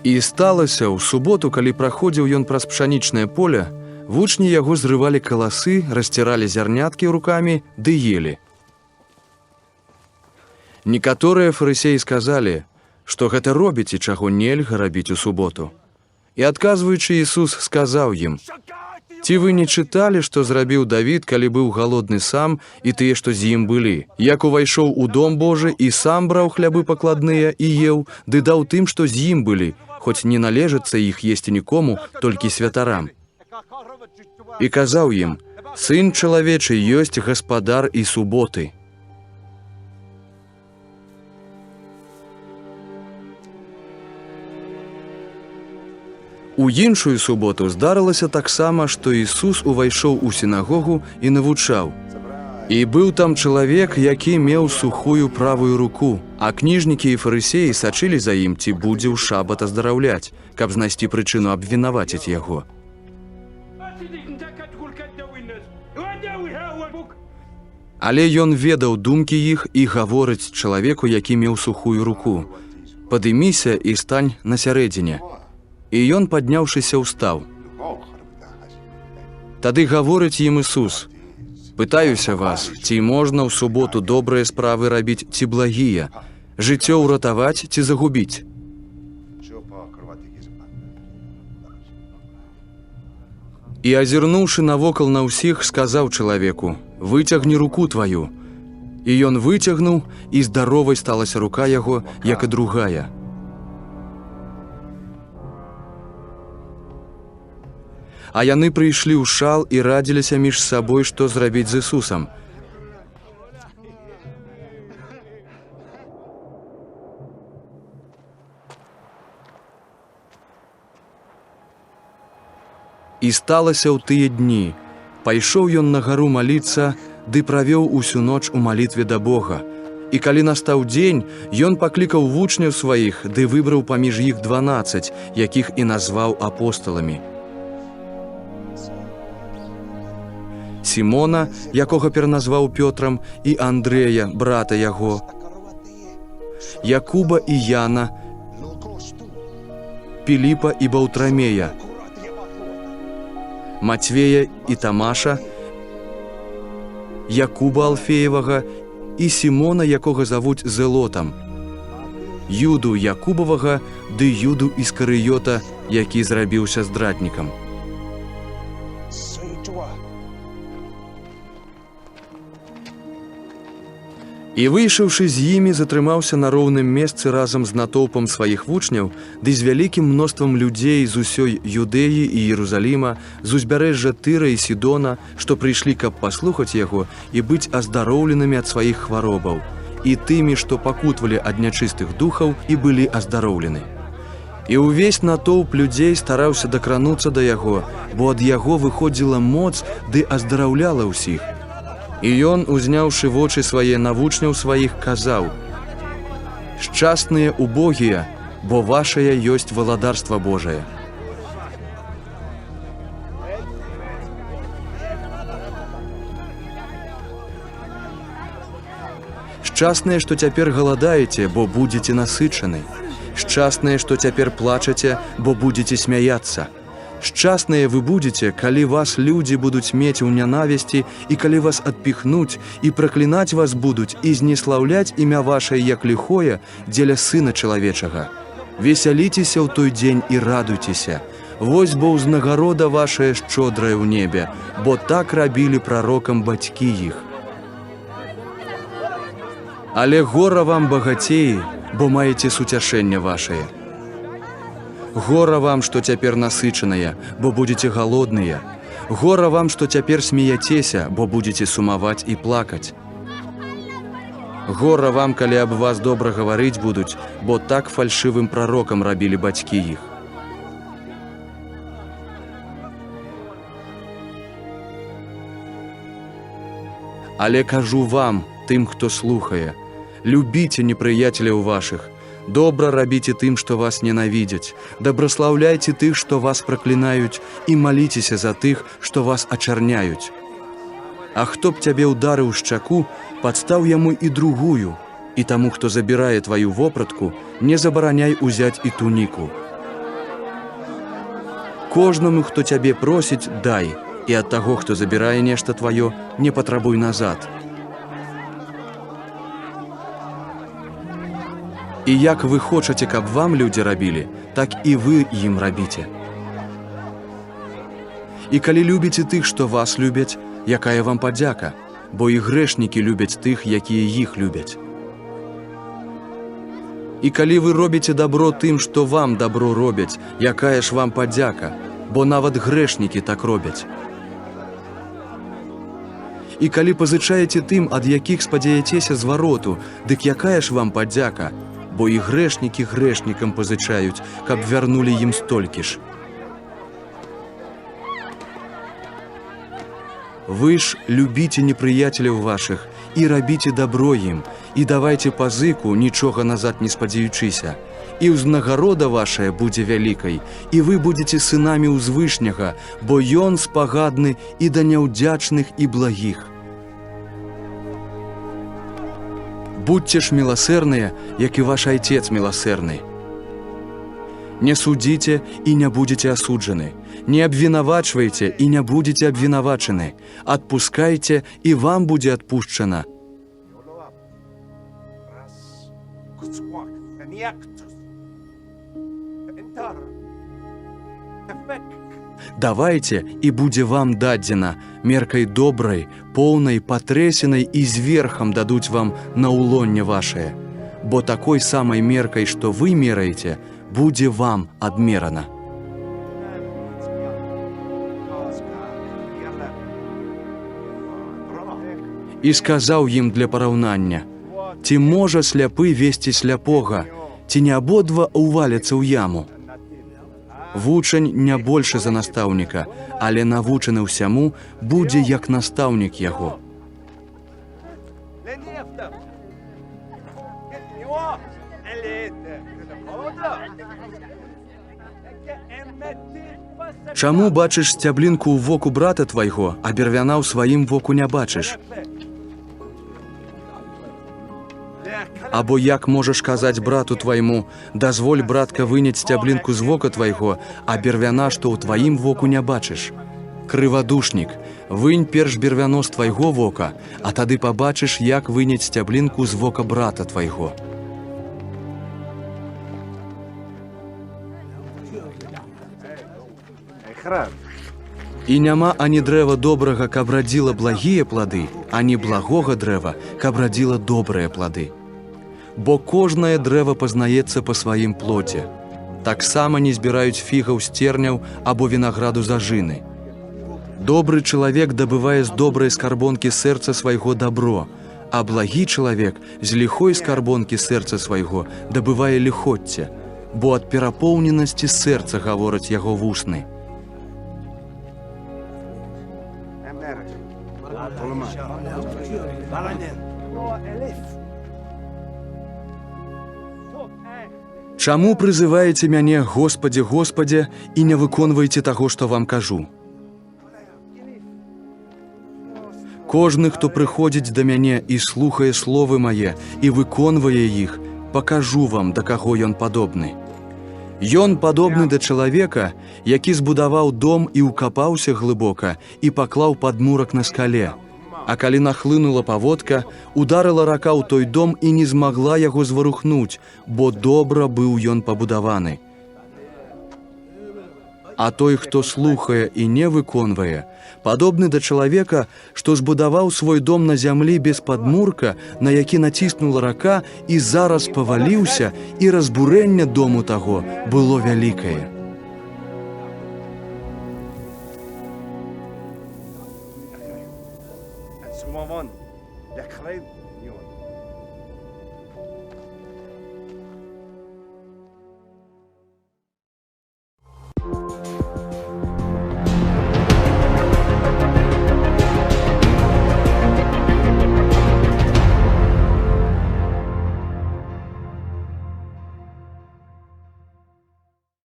І сталася, ў суботу, калі праходзіў ён праз пшанічнае поле, вучні яго зрывалі каласы, расціралі зярняткі рукамі ды елі. Некаторыя фарысеі сказалі, што гэта робіце, чаго нельга рабіць у суботу. І адказваючы, Ісус сказаў ім: «Ці вы не чыталі, што зрабіў Давід, калі быў галодны сам і тыя, што з ім былі? Як увайшоў у дом Божы і сам браў хлябы пакладныя і еў, ды даў тым, што з ім былі, хоць не належыцца іх есці нікому, толькі святарам. І казаў ім: Сын чалавечы ёсць гаспадар і суботы». У іншую суботу здарылася таксама, што Ісус увайшоў у сінагогу і навучаў. І быў там чалавек, які меў сухую правую руку, а кніжнікі і фарысеі сачылі за ім, ці будзе ў шабат аздараўляць, каб знайсці прычыну абвінаваціць яго. Але ён ведаў думкі іх і гаворыць чалавеку, які меў сухую руку: «Падыміся і стань на сярэдзіне». І ён, падняўшыся, устаў. Тады гаворыць ім Ісус: «Пытаюся вас, ці можна ў суботу добрыя справы рабіць, ці благія, жыццё ўратаваць, ці загубіць?» І, азірнуўшы навокал на ўсіх, сказаў чалавеку: «Выцягні руку тваю». І ён выцягнуў, і здаровай сталася рука яго, як і другая. А яны прыйшлі ў шал і радзіліся між сабой, што зрабіць з Ісусам. І сталася ў тыя дні. Пайшоў ён на гару маліцца, ды правёў усю ноч у малітве да Бога. І калі настаў дзень, ён паклікаў вучняў сваіх, ды выбраў паміж іх 12, якіх і назваў апостоламі. Сімона, якога пераназваў Пётрам, і Андрэя, брата яго, Якуба і Яна, Піліпа і Баўтрамея, Матвея і Тамаша, Якуба Алфеевага і Сімона, якога завуць Зелотам, Юду Якубавага ды Юду Іскарыёта, які зрабіўся здраднікам. І, выйшаўшы з імі, затрымаўся на роўным месцы разам з натоўпам сваіх вучняў, ды з вялікім мноствам людзей з усёй Юдэі і Іерусаліма, з узбярэжжа Тыра і Сідона, што прыйшлі, каб паслухаць яго і быць аздароўленымі ад сваіх хваробаў, і тымі, што пакутвалі ад нячыстых духаў і былі аздароўлены. І ўвесь натоўп людзей стараўся дакрануцца да яго, бо ад яго выходзіла моц ды аздараўляла ўсіх. І ён, узняўшы вочы свае на вучняў сваіх, казаў: «Шчасныя убогія, бо вашае ёсць валадарства Божае. Шчасныя, што цяпер галадаеце, бо будзеце насычаны. Шчасныя, што цяпер плачаце, бо будзеце смяяцца. Шчасныя вы будзеце, калі вас людзі будуць мець у нянавісці, і калі вас адпіхнуць, і праклінаць вас будуць, і знеслаўляць імя вашае як ліхое дзеля Сына чалавечага. Весяліцеся ў той дзень і радуйцеся. Вось бо ўзнагарода вашая шчодрая ў небе, бо так рабілі прарокам бацькі іх. Але гора вам, багацеі, бо маеце суцяшэнне вашае. Гора вам, што цяпер насычаныя, бо будзеце галодныя. Гора вам, што цяпер смеяцеся, бо будзеце сумаваць і плакаць. Гора вам, калі аб вас добра гаварыць будуць, бо так фальшывым прарокам рабілі бацькі іх. Але кажу вам, тым, хто слухае, любіце непрыяцеляў вашых, добра рабіце тым, што вас ненавідзяць, дабраслаўляйце тых, што вас праклінаюць, і маліцеся за тых, што вас ачарняюць. А хто б цябе ўдарыў шчаку, падстаў яму і другую, і таму, хто забірае тваю вопратку, не забараняй узяць і туніку. кожнаму, хто цябе просіць, дай, і ад таго, хто забірае нешта тваё, не патрабуй назад. І як вы хочаце, каб вам людзі рабілі, так і вы ім рабіце. І калі любіце тых, што вас любяць, якая вам падзяка, бо і грэшнікі любяць тых, якія іх любяць. І калі вы робіце дабро тым, што вам дабро робяць, якая ж вам падзяка, бо нават грэшнікі так робяць. І калі пазычаеце тым, ад якіх спадзяецеся звароту, дык якая ж вам падзяка, бо і грэшнікі грэшнікам пазычаюць, каб вярнулі ім столькі ж. Вы ж любіце непрыяцеляў вашых і рабіце дабро ім, і давайце пазыку, нічога назад не спадзяючыся. І ўзнагарода вашая будзе вялікай, і вы будзеце сынамі ўзвышняга, бо ён спагадны і да няўдзячных і благіх. Будьце ж міласэрныя, як і ваш айцец міласэрны. Не судзіце і не будзеце асуджаны. Не абвінавачвайце і не будзеце абвінавачаны. Адпускайце, і вам будзе адпушчана. Давайце, і будзе вам дадзена, меркай добрай, поўнай, патрэсенай і з верхам дадуць вам на ўлонне вашае. Бо такой самай меркай, што вы мераеце, будзе вам адмерана. І сказаў ім для параўнання: ці можа сляпы весці сляпога, ці не абодва ўваляцца ў яму? Вучань не большы за настаўніка, але навучаны ўсяму будзе як настаўнік яго. Чаму бачыш сцяблінку ў воку брата твайго, а бервяна ў сваім воку не бачыш? Або як можаш казаць брату твайму: дазволь, братка, выняць сцяблінку з вока твайго, а бервяна, што ў тваім воку не бачыш? Крывадушнік, вынь перш бервяно з твайго вока, а тады пабачыш, як выняць сцяблінку з вока брата твайго. І няма ані дрэва добрага, каб радзіла благія плады, ані благога дрэва, каб радзіла добрыя плады. Бо кожнае дрэва пазнаецца па сваім плоце. Таксама не збіраюць фігаў з церняў або вінаграду з ажыны. Добры чалавек дабывае з добрай скарбонкі сэрца свайго дабро, а благі чалавек з ліхой скарбонкі сэрца свайго дабывае ліхоцце, бо ад перапоўненасці сэрца гавораць яго вусны. Чаму прызываеце мяне, Господзе, Господзе, і не выконваеце таго, што вам кажу? Кожны, хто прыходзіць да мяне і слухае словы мае і выконвае іх, пакажу вам, да каго ён падобны. Ён падобны да чалавека, які збудаваў дом і ўкапаўся глыбока і паклаў падмурак на скале. А калі нахлынула паводка, ударыла рака ў той дом і не змагла яго зварухнуць, бо добра быў ён пабудаваны. А той, хто слухае і не выконвае, падобны да чалавека, што збудаваў свой дом на зямлі без падмурка, на які націснула рака і зараз паваліўся, і разбурэнне дому таго было вялікае.